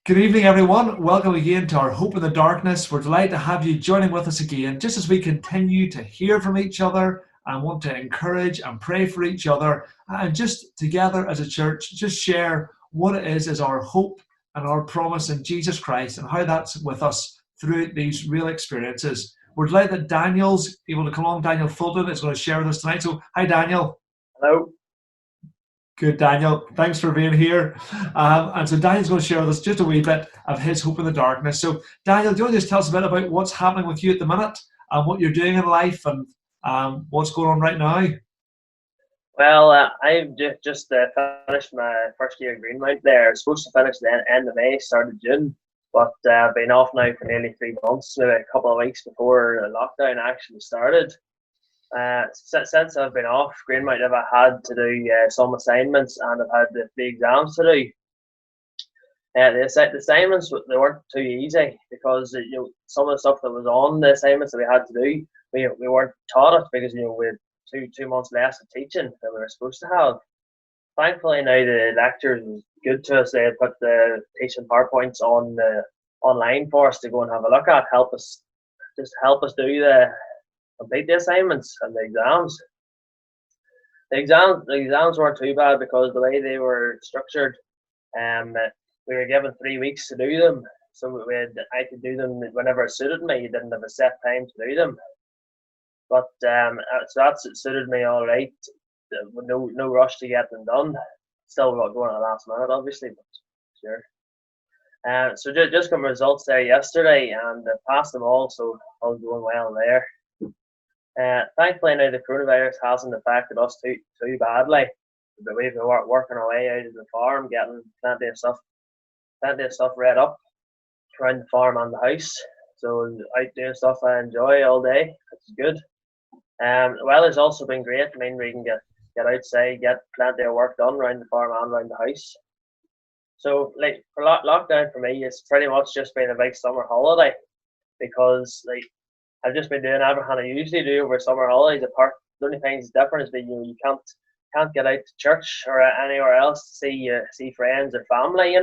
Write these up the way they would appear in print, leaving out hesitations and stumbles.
Good evening, everyone. Welcome again to our Hope in the Darkness. We're delighted to have you joining with us again, just as we continue to hear from each other and want to encourage and pray for each other, and just together as a church, just share what it is our hope and our promise in Jesus Christ and how that's with us through these real experiences. We're delighted that Daniel's able to come along. Daniel Fulton is going to share with us tonight. So, hi, Daniel. Hello. Good, Daniel. Thanks for being here. And so Daniel's going to share with us just a wee bit of his hope in the darkness. So, Daniel, do you want to just tell us a bit about what's happening with you at the minute and what you're doing in life and what's going on right now? Well, I've just finished my first year at Greenmount there. I was supposed to finish the end of May, started June, but I've been off now for nearly 3 months, maybe a couple of weeks before the lockdown actually started. Since I've been off Greenmount, I've had to do some assignments and I've had the exams to do. The assignments they weren't too easy because some of the stuff that was on the assignments that we had to do, we weren't taught it because we had two months less of teaching than we were supposed to have. Thankfully now the lectures was good to us. They had put the teaching PowerPoints on the online for us to go and have a look at, help us complete the assignments and the exams. The exams weren't too bad because the way they were structured, we were given 3 weeks to do them. So I could do them whenever it suited me. You didn't have a set time to do them. But so that suited me all right. With no rush to get them done. Still got going at the last minute, obviously, but sure. So just got my results there yesterday and passed them all, so all going well there. Thankfully now the coronavirus hasn't affected us too badly. But we've been working our way out of the farm, getting plenty of stuff read up around the farm and the house. So out doing stuff I enjoy all day, which is good. The weather's also been great. I mean, we can get outside, get plenty of work done around the farm and around the house. So, like for lockdown for me, it's pretty much just been a big summer holiday because I've just been doing everything I usually do over summer holidays. Apart, the only thing that's different is that you can't get out to church or anywhere else to see friends or family.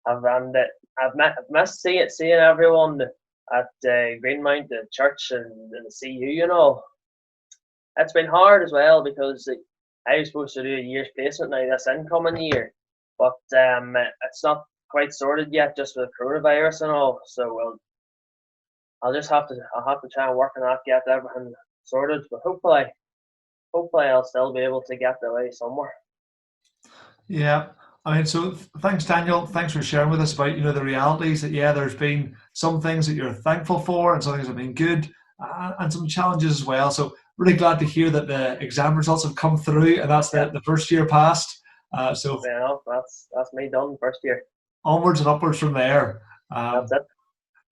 I've missed seeing everyone at Greenmount, the church, and the CU. It's been hard as well because I was supposed to do a year's placement now this incoming year, but it's not quite sorted yet just with coronavirus and all. So I'll have to try and work on that, get everything sorted. But hopefully I'll still be able to get away somewhere. Yeah. I mean, so thanks, Daniel. Thanks for sharing with us about the realities that there's been some things that you're thankful for and some things have been good and some challenges as well. So really glad to hear that the exam results have come through and that's Yeah, the first year passed. So that's me done first year. onwards and upwards from there. That's Um, it.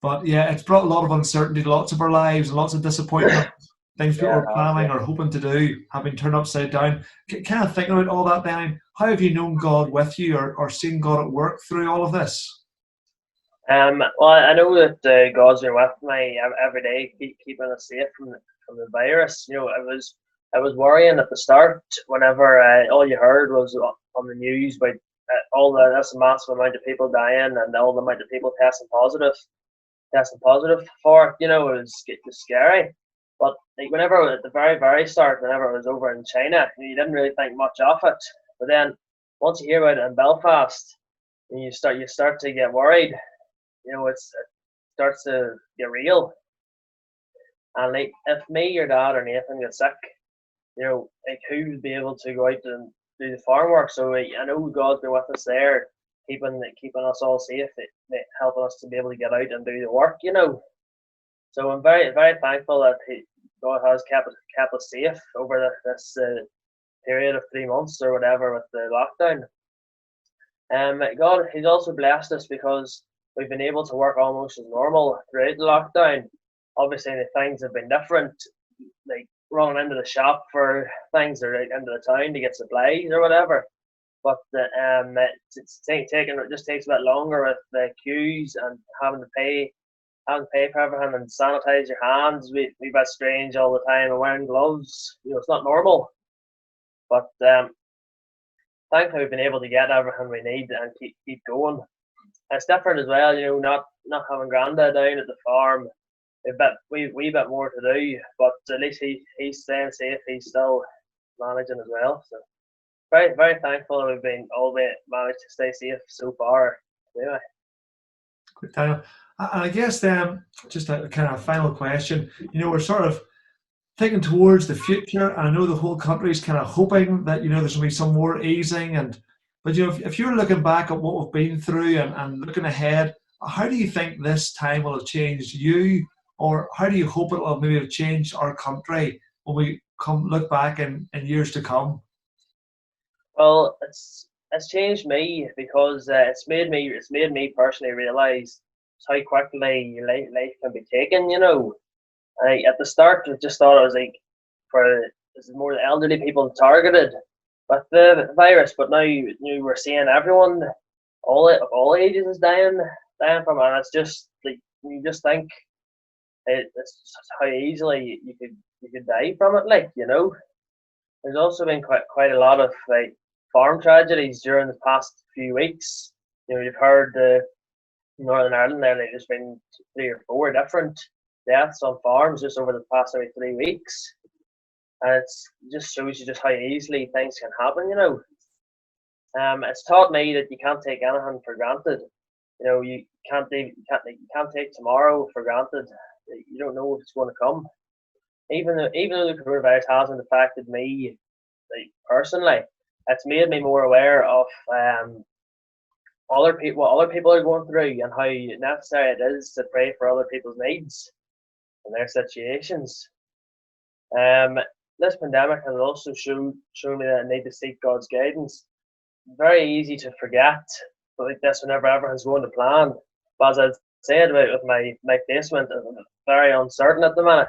but yeah, it's brought a lot of uncertainty to lots of our lives and lots of disappointment. Things people Yeah, were planning or hoping to do have been turned upside down. Kind of thinking about all that, then, how have you known God with you or seen God at work through all of this? Well, I know that God's been with me every day, keeping us safe from the virus. I was worrying at the start whenever all you heard was on the news about this massive amount of people dying and all the amount of people testing positive for it. It was scary. But whenever at the very very start, whenever it was over in China, you didn't really think much of it. But then once you hear about it in Belfast, you start to get worried. It starts to get real. And if me, your dad, or Nathan get sick, who would be able to go out and do the farm work? So I know God's been with us there, keeping us all safe, helping us to be able to get out and do the work. So I'm very very thankful that God has kept us safe over this period of 3 months or whatever with the lockdown. God, He's also blessed us because we've been able to work almost as normal throughout the lockdown. Obviously, the things have been different, like running into the shop for things or into the town to get supplies or whatever. But it just takes a bit longer with the queues and having to pay for everything and sanitize your hands. We've got strange all the time and wearing gloves. It's not normal. But thankfully, we've been able to get everything we need and keep going. it's different as well. Not having Grandad down at the farm, wee bit more to do, but at least he's staying safe. He's still managing as well. So very very thankful that we've been all managed to stay safe so far. Anyway. Great, Daniel. And I guess then, just a kind of final question. We're sort of thinking towards the future, and I know the whole country is kind of hoping that there's going to be some more easing. But if you're looking back at what we've been through and looking ahead, how do you think this time will have changed you, or how do you hope it will maybe have changed our country when we look back in years to come? Well, it's changed me because it's made me personally realise how quickly life can be taken. At the start, I just thought it was like this is more the elderly people targeted with the virus, but now we're seeing everyone, all ages is dying from it, and it's just like you just think it's how easily you could die from it. There's also been quite a lot of farm tragedies during the past few weeks. You've heard Northern Ireland there, there's been 3 or 4 different deaths on farms just over the past 3 weeks, and it just shows you just how easily things can happen. It's taught me that you can't take anything for granted. You can't take tomorrow for granted. You don't know if it's going to come. Even though the coronavirus hasn't affected me personally, it's made me more aware of what other people are going through and how necessary it is to pray for other people's needs and their situations. This pandemic has also shown me that I need to seek God's guidance. Very easy to forget, but like this whenever everything's going to plan. But as I said with my placement, I'm very uncertain at the minute.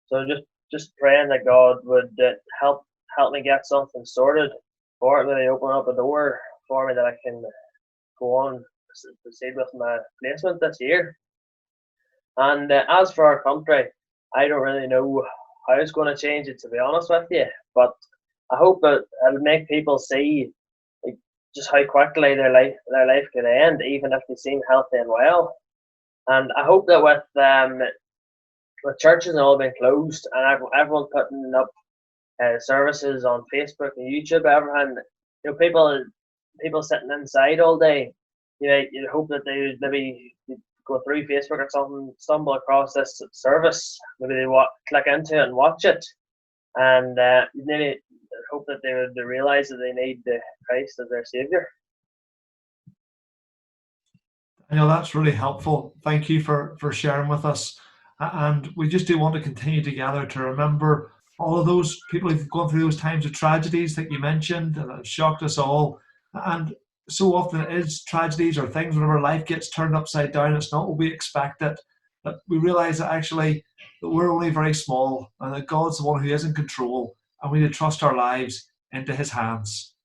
So just praying that God would help me get something sorted, or maybe open up a door for me that I can go on proceed with my placement this year. And as for our country, I don't really know how it's going to change it, to be honest with you. But I hope that it'll make people see just how quickly their life could end, even if they seem healthy and well. And I hope that with churches and all being closed and everyone putting up services on Facebook and YouTube, everything, people sitting inside all day, you'd hope that they would maybe go through Facebook or something, stumble across this service, maybe they click into it and watch it, and maybe hope that they would realise that they need Christ as their saviour. That's really helpful. Thank you for sharing with us. And we just do want to continue together to remember all of those people who've gone through those times of tragedies that you mentioned that have shocked us all. And so often it is tragedies or things whenever life gets turned upside down, it's not what we expected. But we realise that actually that we're only very small and that God's the one who is in control, and we need to trust our lives into his hands.